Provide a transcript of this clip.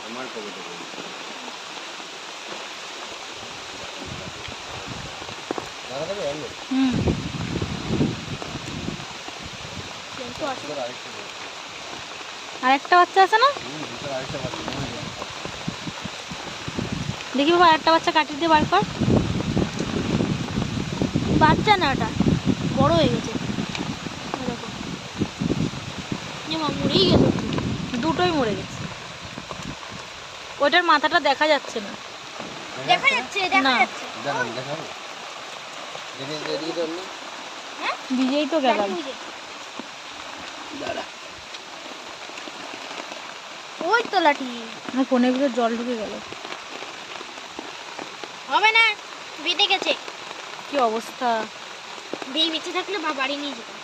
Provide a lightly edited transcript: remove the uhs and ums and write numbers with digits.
আমার কবে থেকে আরেকটা বাচ্চা আছে না? দেখি বাবা, আরেকটা বাচ্চা কাটিয়ে দিয়ে বার কর। বাচ্চা না, ওটা বড় হয়ে গেছে। দেখো মরেই গেছে, দুটোই মরে গেছে। ওইটার মাথাটা দেখা যাচ্ছে না। দেখা যাচ্ছে, দেখা যাচ্ছে। ভিজেই তো গেলাম। ওই তো লাঠি। আমার ফোনের ভিতর জল ঢুকে গেল। হবে না, বেঁধে গেছে। কি অবস্থা! বেঁচে থাকলে বাড়ি নিয়ে যেতাম।